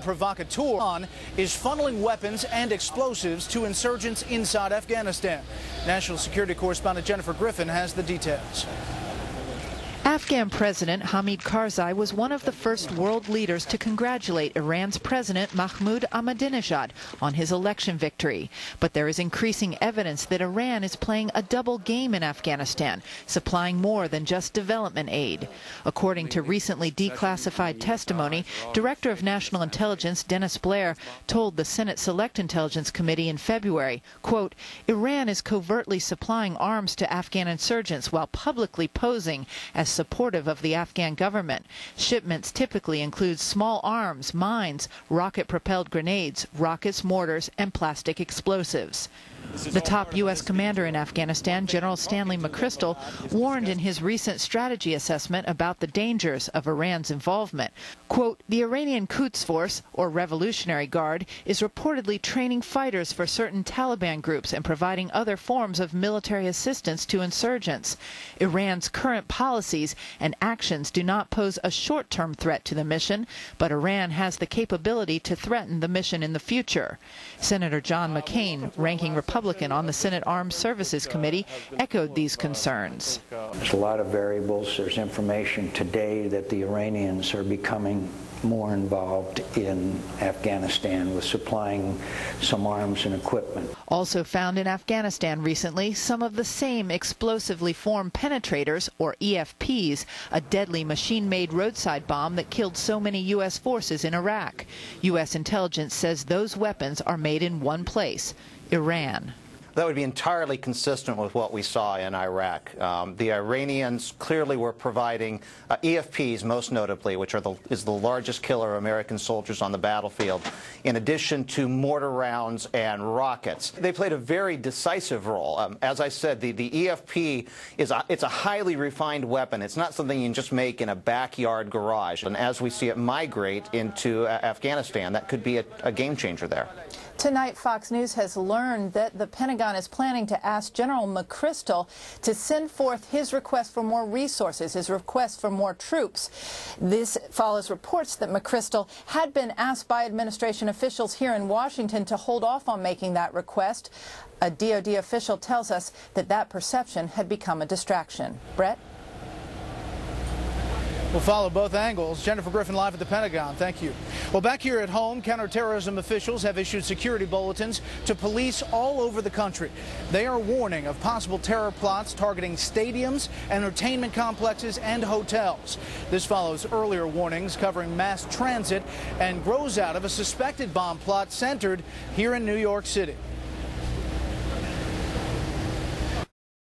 Provocateur is funneling weapons and explosives to insurgents inside Afghanistan. National Security Correspondent Jennifer Griffin has the details. Afghan President Hamid Karzai was one of the first world leaders to congratulate Iran's President Mahmoud Ahmadinejad on his election victory. But there is increasing evidence that Iran is playing a double game in Afghanistan, supplying more than just development aid. According to recently declassified testimony, Director of National Intelligence Dennis Blair told the Senate Select Intelligence Committee in February, quote, "Iran is covertly supplying arms to Afghan insurgents while publicly posing as supportive of the Afghan government. Shipments typically include small arms, mines, rocket-propelled grenades, rockets, mortars, and plastic explosives." The top U.S. commander in Afghanistan, General Stanley McChrystal, warned in his recent strategy assessment about the dangers of Iran's involvement. Quote, "The Iranian Quds Force, or Revolutionary Guard, is reportedly training fighters for certain Taliban groups and providing other forms of military assistance to insurgents. Iran's current policies and actions do not pose a short-term threat to the mission, but Iran has the capability to threaten the mission in the future." Senator John McCain, ranking Republican on the Senate Armed Services Committee, echoed these concerns. There's a lot of variables. There's information today that the Iranians are becoming more involved in Afghanistan with supplying some arms and equipment. Also found in Afghanistan recently, some of the same explosively formed penetrators, or EFPs, a deadly machine-made roadside bomb that killed so many U.S. forces in Iraq. U.S. intelligence says those weapons are made in one place, Iran. That would be entirely consistent with what we saw in Iraq. The Iranians clearly were providing EFPs, most notably, which is the largest killer of American soldiers on the battlefield, in addition to mortar rounds and rockets. They played a very decisive role. As I said, the EFP it's a highly refined weapon. It's not something you can just make in a backyard garage. And as we see it migrate into Afghanistan, that could be a game changer there. Tonight, Fox News has learned that the Pentagon is planning to ask General McChrystal to send forth his request for more resources, his request for more troops. This follows reports that McChrystal had been asked by administration officials here in Washington to hold off on making that request. A DoD official tells us that that perception had become a distraction. Brett? We'll follow both angles. Jennifer Griffin live at the Pentagon. Thank you. Well, back here at home, counterterrorism officials have issued security bulletins to police all over the country. They are warning of possible terror plots targeting stadiums, entertainment complexes, and hotels. This follows earlier warnings covering mass transit and grows out of a suspected bomb plot centered here in New York City.